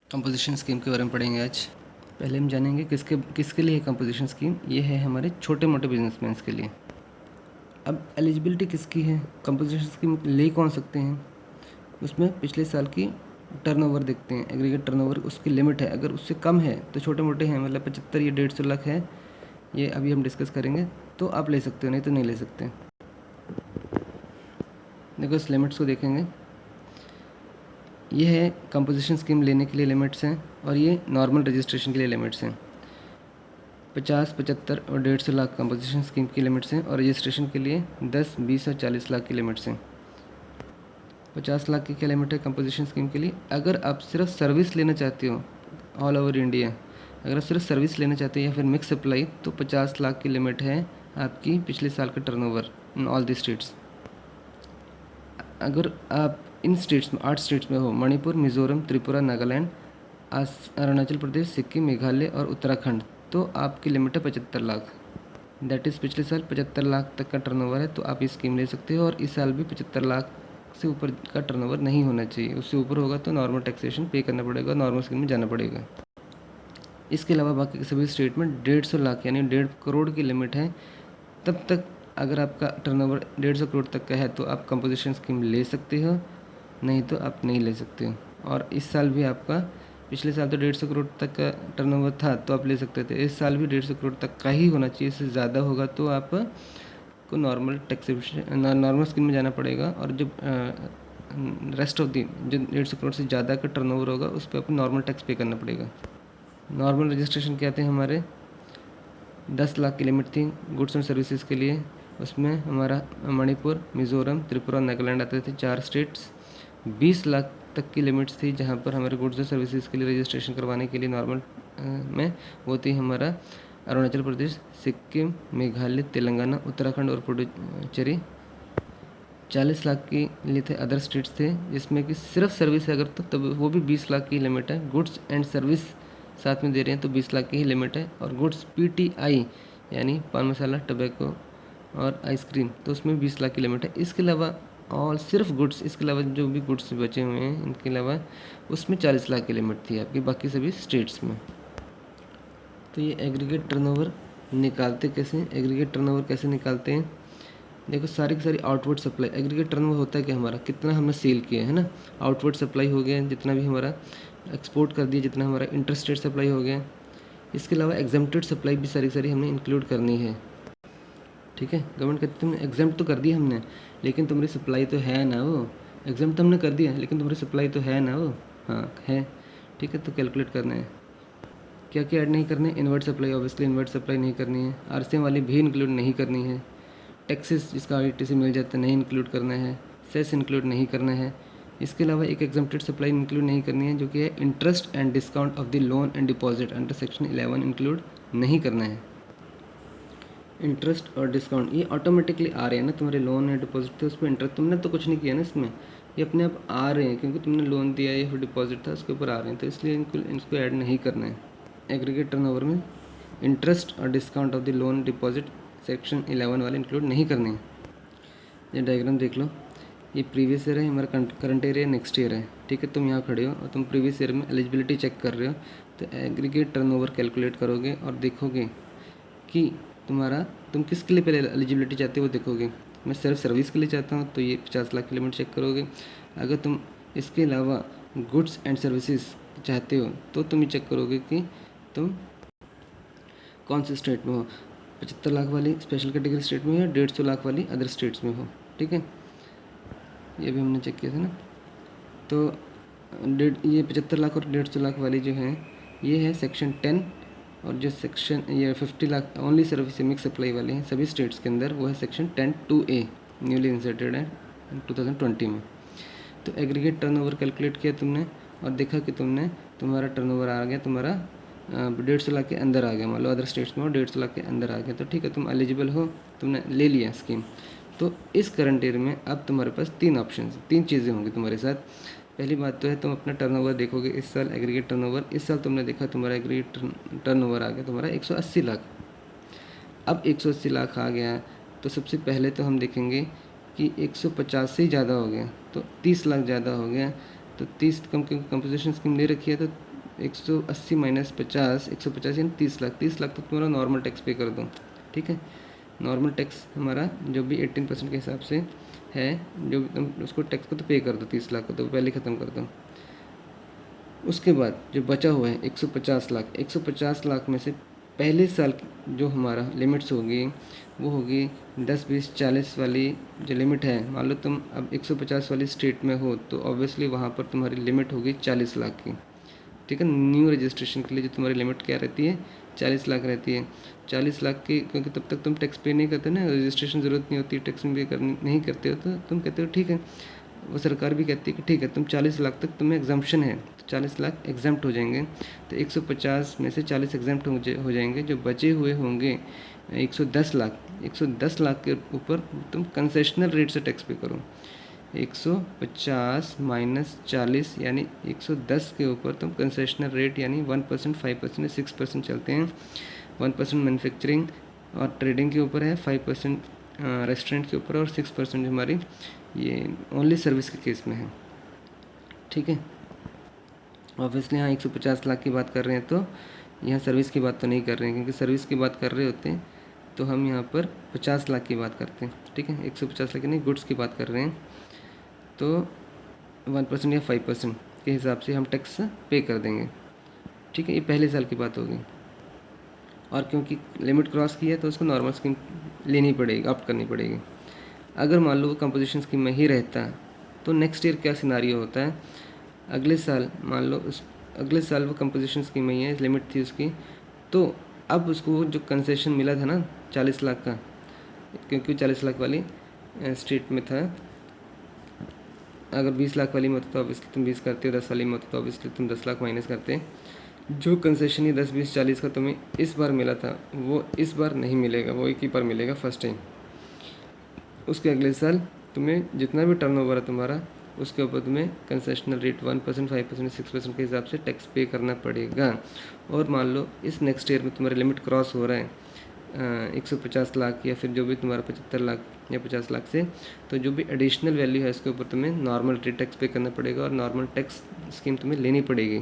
Composition scheme के बारे में पढ़ेंगे आज। पहले हम जानेंगे किसके किसके लिए कंपोजिशन स्कीम। ये है हमारे छोटे मोटे बिजनेसमैन के लिए। अब एलिजिबिलिटी किसकी है, कंपोजिशन स्कीम ले कौन सकते हैं, उसमें पिछले साल की टर्नओवर देखते हैं। एग्रीगेट टर्नओवर उसकी लिमिट है, अगर उससे कम है तो छोटे मोटे हैं, मतलब 75 या 150 लाख है, ये अभी हम डिस्कस करेंगे, तो आप ले सकते हो, नहीं तो नहीं ले सकते। देखो इस लिमिट्स को देखेंगे, ये है कंपोजिशन स्कीम लेने के लिए लिमिट्स हैं, और ये नॉर्मल रजिस्ट्रेशन के लिए लिमिट्स हैं। 50, 75 और 150 लाख कंपोजिशन स्कीम की लिमिट्स हैं, और रजिस्ट्रेशन के लिए 10, 20 और 40 लाख की लिमिट्स हैं। 50 लाख की क्या लिमिट है कंपोजिशन स्कीम के लिए? अगर आप सिर्फ सर्विस लेना चाहते हो ऑल ओवर इंडिया, अगर आप सिर्फ सर्विस लेना चाहते हो या फिर मिक्स सप्लाई, तो 50 लाख की लिमिट है आपकी पिछले साल का turnover in all the states. अगर आप इन स्टेट्स में 8 स्टेट्स में हो, मणिपुर, मिज़ोरम, त्रिपुरा, नागालैंड, अरुणाचल प्रदेश, सिक्किम, मेघालय और उत्तराखंड, तो आपकी लिमिट है 75 लाख। दैट इज़ पिछले साल 75 लाख तक का टर्नओवर है तो आप ये स्कीम ले सकते हो, और इस साल भी 75 लाख से ऊपर का टर्नओवर नहीं होना चाहिए। उससे ऊपर होगा तो नॉर्मल टैक्सेशन पे करना पड़ेगा, नॉर्मल स्कीम में जाना पड़ेगा। इसके अलावा बाकी सभी स्टेट में 150 लाख यानी 1.5 करोड़ की लिमिट है। तब तक अगर आपका टर्नओवर 150 करोड़ तक का है तो आप कंपोजिशन स्कीम ले सकते हो, नहीं तो आप नहीं ले सकते हो। और इस साल भी आपका, पिछले साल तो 150 करोड़ तक का टर्नओवर था तो आप ले सकते थे, इस साल भी 150 करोड़ तक का ही होना चाहिए। इससे ज़्यादा होगा तो आप को नॉर्मल टैक्सेशन नॉर्मल स्कीम में जाना पड़ेगा, और जो रेस्ट ऑफ दी जो 150 करोड़ से ज़्यादा का टर्नओवर होगा उस पर आपको नॉर्मल टैक्स पे करना पड़ेगा। नॉर्मल रजिस्ट्रेशन क्या थे हमारे, 10 लाख की लिमिट थी गुड्स एंड सर्विसेज के लिए। उसमें हमारा मणिपुर, मिज़ोरम, त्रिपुरा, नागालैंड आते थे, 4 स्टेट्स। 20 लाख तक की लिमिट्स थी जहाँ पर हमारे गुड्स और सर्विसेज के लिए रजिस्ट्रेशन करवाने के लिए नॉर्मल में वो थी हमारा अरुणाचल प्रदेश, सिक्किम, मेघालय, तेलंगाना, उत्तराखंड और पुडुचेरी। 40 लाख के लिए थे अदर स्टेट्स थे, जिसमें कि सिर्फ सर्विस है अगर तो तब वो भी 20 लाख की लिमिट है। गुड्स एंड सर्विस साथ में दे रहे हैं तो 20 लाख की ही लिमिट है। और गुड्स PTI यानी पान मसाला, टबैको और आइसक्रीम, तो उसमें 20 लाख की लिमिट है। इसके अलावा और सिर्फ गुड्स, इसके अलावा जो भी गुड्स बचे हुए हैं इनके अलावा उसमें 40 लाख की लिमिट थी आपकी बाकी सभी स्टेट्स में। तो ये एग्रीगेट टर्नओवर निकालते कैसे, एग्रीगेट टर्नओवर कैसे निकालते हैं? देखो सारी की सारी आउटवर्ड सप्लाई, एग्रीगेट टर्नओवर होता है कि हमारा कितना हमने सेल किया है ना, आउटवर्ड सप्लाई हो गया, जितना भी हमारा एक्सपोर्ट कर दिया, जितना हमारा इंटरस्टेट सप्लाई हो गया। इसके अलावा एग्जेम्प्टेड सप्लाई भी सारी सारी हमने इंक्लूड करनी है। ठीक है, गवर्नमेंट कहती है तुमने एग्जाम्प्ट तो कर दिया हमने, लेकिन तुम्हारी सप्लाई तो है ना वो। एग्जाम्प्ट तो हमने कर दिया लेकिन तुम्हारी सप्लाई तो है ना वो। हाँ है, ठीक है, तो कैलकुलेट करना है क्या क्या ऐड नहीं करना है। Invert supply, obviously invert supply नहीं करनी है। RCM वाली भी इंक्लूड नहीं करनी है। टैक्सेस जिसका ITC मिल जाता है नहीं इंक्लूड करना है। सेस इंक्लूड नहीं करना है। इसके अलावा एक एग्जम्प्टेड सप्लाई इंक्लूड नहीं करनी है, जो कि है interest and discount of the loan and deposit under section 11 include नहीं करना है। इंटरेस्ट और डिस्काउंट ये ऑटोमेटिकली आ रहे हैं ना, तुम्हारे लोन या डिपॉजिट थे उस पर इंटरेस्ट, तुमने तो कुछ नहीं किया ना इसमें, ये अपने आप आ रहे हैं क्योंकि तुमने लोन दिया या फिर डिपॉजिट था उसके ऊपर आ रहे हैं, तो इसलिए इनको ऐड नहीं करना है। एग्रीगेट टर्नओवर में इंटरेस्ट और discount of the loan deposit section 11 वाले इंक्लूड नहीं करने हैं। ये डायग्राम देख लो, ये प्रीवियस ईयर है, हमारा करंट ईयर है, नेक्स्ट ईयर है। ठीक है, तुम यहाँ खड़े हो और तुम प्रीवियस ईयर में एलिजिबिलिटी चेक कर रहे हो, तो एग्रीगेट टर्नओवर कैलकुलेट करोगे और देखोगे कि तुम किसके लिए पहले एलिजिबिलिटी चाहते हो वो देखोगे। मैं सिर्फ सर्विस के लिए चाहता हूँ तो ये 50 लाख की लिमिट चेक करोगे। अगर तुम इसके अलावा गुड्स एंड सर्विसेज चाहते हो तो तुम ये चेक करोगे कि तुम कौन से स्टेट में हो, 75 लाख वाली स्पेशल कैटेगरी स्टेट में हो या 150 लाख वाली अदर स्टेट्स में हो। ठीक है, ये भी हमने चेक किया था ना। तो ये 75 लाख और 150 लाख वाली जो है ये है सेक्शन 10, और जो सेक्शन ये 50 lakh only service mix supply वाले हैं सभी स्टेट्स के अंदर, वो है सेक्शन 10(2)A न्यूली इंसर्टेड है 2020 में। तो एग्रीगेट टर्नओवर कैलकुलेट किया तुमने और देखा कि तुम्हारा टर्नओवर आ गया, तुम्हारा 150 लाख के अंदर आ गया। मान लो अदर स्टेट्स में हो 150 लाख के अंदर आ गया, तो ठीक है, तुम एलिजिबल हो, तुमने ले लिया स्कीम। तो इस करंट ईयर में अब तुम्हारे पास 3 ऑप्शन, 3 चीज़ें होंगी तुम्हारे साथ। पहली बात तो है तुम अपना टर्नओवर देखोगे इस साल, एग्रीगेट टर्नओवर इस साल तुमने देखा तुम्हारा एग्रीगेट टर्नओवर आ गया तुम्हारा 180 लाख। अब 180 लाख आ गया तो सबसे पहले तो हम देखेंगे कि 150 से ही ज़्यादा हो गया, तो 30 लाख ज़्यादा हो गया। तो 30 कम कंपोजिशन स्कीम ले रखी है तो 180 माइनस 50, 150 यानी 30 लाख। 30 लाख तो तुम्हारा नॉर्मल टैक्स पे कर दो, ठीक है। नॉर्मल टैक्स हमारा जो भी 18% के हिसाब से है, जो भी तुम उसको टैक्स को तो पे कर दो, 30 लाख को तो पहले ख़त्म कर दो। उसके बाद जो बचा हुआ है 150 लाख, 150 लाख में से पहले साल की जो हमारा लिमिट्स होगी वो होगी 10, 20, 40 वाली जो लिमिट है। मान लो तुम अब 150 वाली स्टेट में हो तो ऑब्वियसली वहाँ पर तुम्हारी लिमिट होगी 40 लाख की, ठीक है। न्यू रजिस्ट्रेशन के लिए जो तुम्हारी लिमिट क्या रहती है, 40 लाख रहती है। 40 लाख की, क्योंकि तब तक तुम टैक्स पे नहीं करते ना, रजिस्ट्रेशन ज़रूरत नहीं होती, टैक्स पे नहीं करते हो, तो तुम कहते हो ठीक है, वो सरकार भी कहती है कि ठीक है तुम 40 लाख तक तुम्हें एग्जाम्पशन है, तो 40 लाख एग्जाम्प्ट हो जाएंगे। तो 150 में से 40 एग्जाम्प्ट हो जाएंगे, जो बचे हुए होंगे 110 लाख, 110 लाख के ऊपर तुम कंसेशनल रेट से टैक्स पे करो। 150 माइनस 40 यानी 110 के ऊपर तुम कंसेशनल रेट यानी 1%, 5% या 6% चलते हैं। 1% मैन्युफैक्चरिंग और ट्रेडिंग के ऊपर है, 5% रेस्टोरेंट के ऊपर और 6% हमारी ये ओनली सर्विस के केस में है, ठीक है। ऑब्वियसली यहाँ 150 लाख की बात कर रहे हैं तो यहाँ सर्विस की बात तो नहीं कर रहे हैं, क्योंकि सर्विस की बात कर रहे होते हैं तो हम यहाँ पर 50 लाख की बात करते हैं, ठीक है। 150 लाख नहीं, गुड्स की बात कर रहे हैं तो 1% या 5% के हिसाब से हम टैक्स पे कर देंगे, ठीक है। ये पहले साल की बात होगी। और क्योंकि लिमिट क्रॉस की है तो उसको नॉर्मल स्कीम लेनी पड़ेगी, ऑप्ट करनी पड़ेगी। अगर मान लो वो कंपोजिशन स्कीम में ही रहता तो नेक्स्ट ईयर क्या सिनारियो होता है, अगले साल मान लो अगले साल वो कंपोजिशन स्कीम में ही है, लिमिट थी उसकी, तो अब उसको जो कंसेशन मिला था ना 40 लाख का, क्योंकि 40 लाख वाली स्टेट में था, अगर 20 लाख वाली में होता तो ऑब्वियसली तुम 20 करते हो, 10 वाली में होता तो ऑब्वियसली तुम 10 लाख माइनस करते। जो कंसेशन ही 10, 20, 40 का तुम्हें इस बार मिला था वो इस बार नहीं मिलेगा, वो एक ही बार मिलेगा फर्स्ट टाइम। उसके अगले साल तुम्हें जितना भी टर्नओवर है तुम्हारा उसके ऊपर तुम्हें कंसेशनल रेट 1%, 5%, 6% के हिसाब से टैक्स पे करना पड़ेगा। और मान लो इस नेक्स्ट ईयर में तुम्हारी लिमिट क्रॉस हो रहा है 150 लाख या फिर जो भी तुम्हारा 75 लाख या 50 लाख से, तो जो भी एडिशनल वैल्यू है उसके ऊपर तुम्हें नॉर्मल रेट टैक्स पे करना पड़ेगा और नॉर्मल टैक्स स्कीम तुम्हें लेनी पड़ेगी।